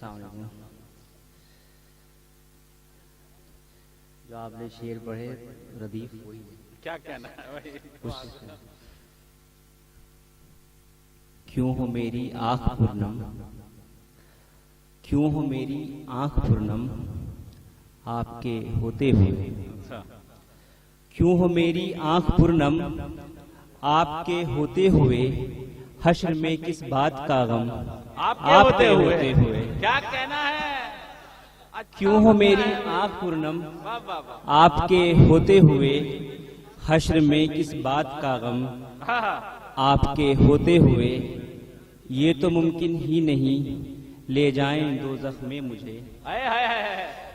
السلام علیکم. جو آپ نے شعر پڑھے ردیف وہی کیا کہنا ہے کیوں ہو میری آنکھ پرنم، کیوں ہو میری آنکھ پرنم آپ کے ہوتے ہوئے، کیوں ہو میری آنکھ پرنم آپ کے ہوتے ہوئے، حشر میں کس بات کا غم آپ کے ہوتے ہوئے کیا کہنا ہے. کیوں ہو میری آنکھ پرنم آپ کے ہوتے ہوئے، حشر میں کس بات کا غم آپ کے ہوتے ہوئے، یہ تو ممکن ہی نہیں لے جائیں دوزخ میں مجھے،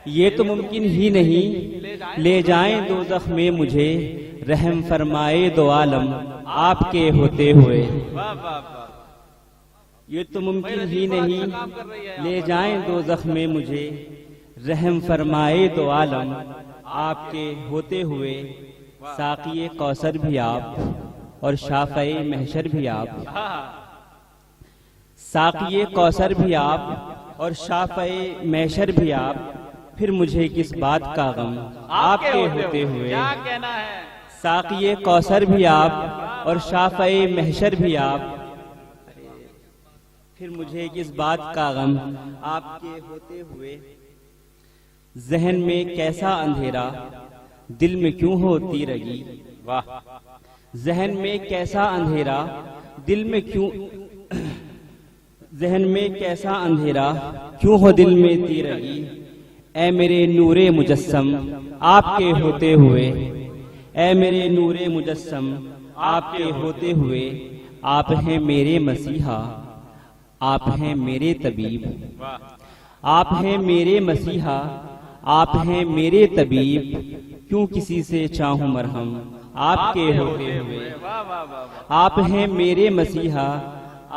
یہ تو ممکن ہی نہیں لے جائیں دوزخ میں مجھے، رحم فرمائے دو عالم آپ کے ہوتے ہوئے، یہ تو ممکن ہی نہیں لے جائیں دوزخ میں مجھے، رحم فرمائے دو عالم آپ کے ہوتے ہوئے، ساقی کوثر بھی آپ اور شافعی محشر بھی آپ، ساقی کوثر بھی آپ اور شافعی محشر بھی آپ، پھر مجھے کس بات کا غم آپ کے ہوتے ہوئے، کیا کہنا ہے. ساقی کوثر بھی آپ اور شافعی محشر بھی آپ، پھر مجھے کس بات کا غم آپ کے ہوتے ہوئے، ذہن میں کیسا اندھیرا دل میں کیوں ہوتی رگی، ذہن میں کیسا اندھیرا دل میں کیوں، ذہن میں کیسا اندھیرا کیوں ہو دل میں تیرگی، اے میرے نور مجسم آپ کے ہوتے ہوئے، اے میرے نور مجسم آپ کے ہوتے ہوئے، آپ ہیں میرے مسیحا، آپ ہیں میرے طبیب، آپ ہیں میرے مسیحا، آپ ہیں میرے طبیب، کیوں کسی سے چاہوں مرہم آپ کے ہوتے ہوئے، آپ ہیں میرے مسیحا،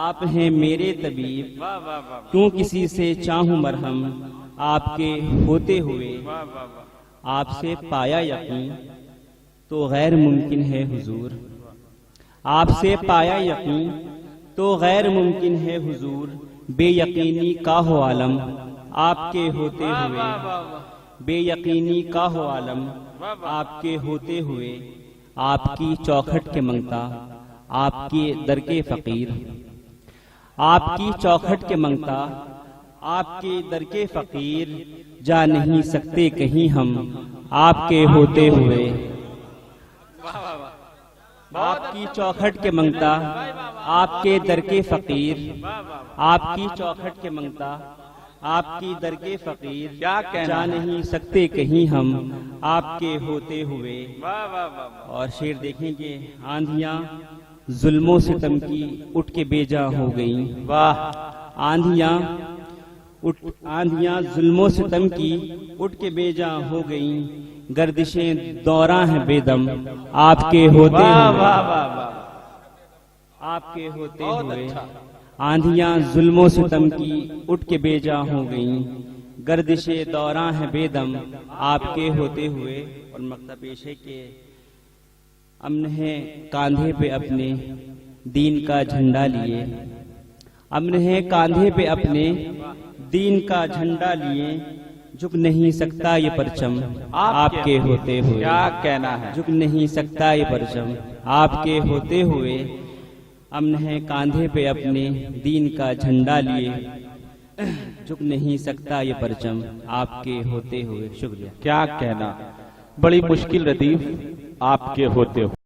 آپ ہیں میرے طبیب، کیوں کسی سے چاہوں مرہم آپ کے ہوتے ہوئے، آپ سے پایا یقین تو غیر ممکن ہے حضور، آپ سے پایا یقین تو غیر ممکن ہے حضور، بے یقینی کا ہو عالم آپ کے ہوتے ہوئے، بے یقینی کا ہو عالم آپ کے ہوتے ہوئے، آپ کی چوکھٹ کے منگتا آپ کے در کے فقیر، آپ کی چوکھٹ کے منگتا آپ کے در کے فقیر، جا نہیں سکتے کہیں ہم آپ کے ہوتے ہوئے، آپ کی چوکھٹ کے منگتا آپ کے در کے فقیر، آپ کی چوکھٹ کے منگتا آپ کی در کے فقیر، جا نہیں سکتے کہیں ہم آپ کے ہوتے ہوئے. اور شعر دیکھیں کہ آندھیاں ظلم و ستم کی اٹھ کے بے جا ہو گئیں، آندھیاں ظلم و ستم کی اٹھ کے بے جا ہو گئیں، گردشیں دوراں ہیں بے دم آپ کے ہوتے ہوئے، آپ کے ہوتے ہوئے، آندھیاں ظلم و ستم کی اٹھ کے بے جا ہو گئیں، گردشیں دوراں ہیں بے دم آپ کے ہوتے ہوئے. اور مقطع پیش ہے کہ امن ہے کاندھے پہ اپنے دین کا جھنڈا لیے، امن ہے کاندھے پہ اپنے دین کا جھنڈا لیے، جھک نہیں سکتا یہ پرچم آپ کے ہوتے ہوئے، کیا کہنا ہے. جھک نہیں سکتا یہ پرچم آپ کے ہوتے ہوئے، امن ہے کاندھے پہ اپنے دین کا جھنڈا لیے، جھک نہیں سکتا یہ پرچم آپ کے ہوتے ہوئے. شکریہ. کیا کہنا. بڑی مشکل ردیف آپ کے ہوتے ہوئے.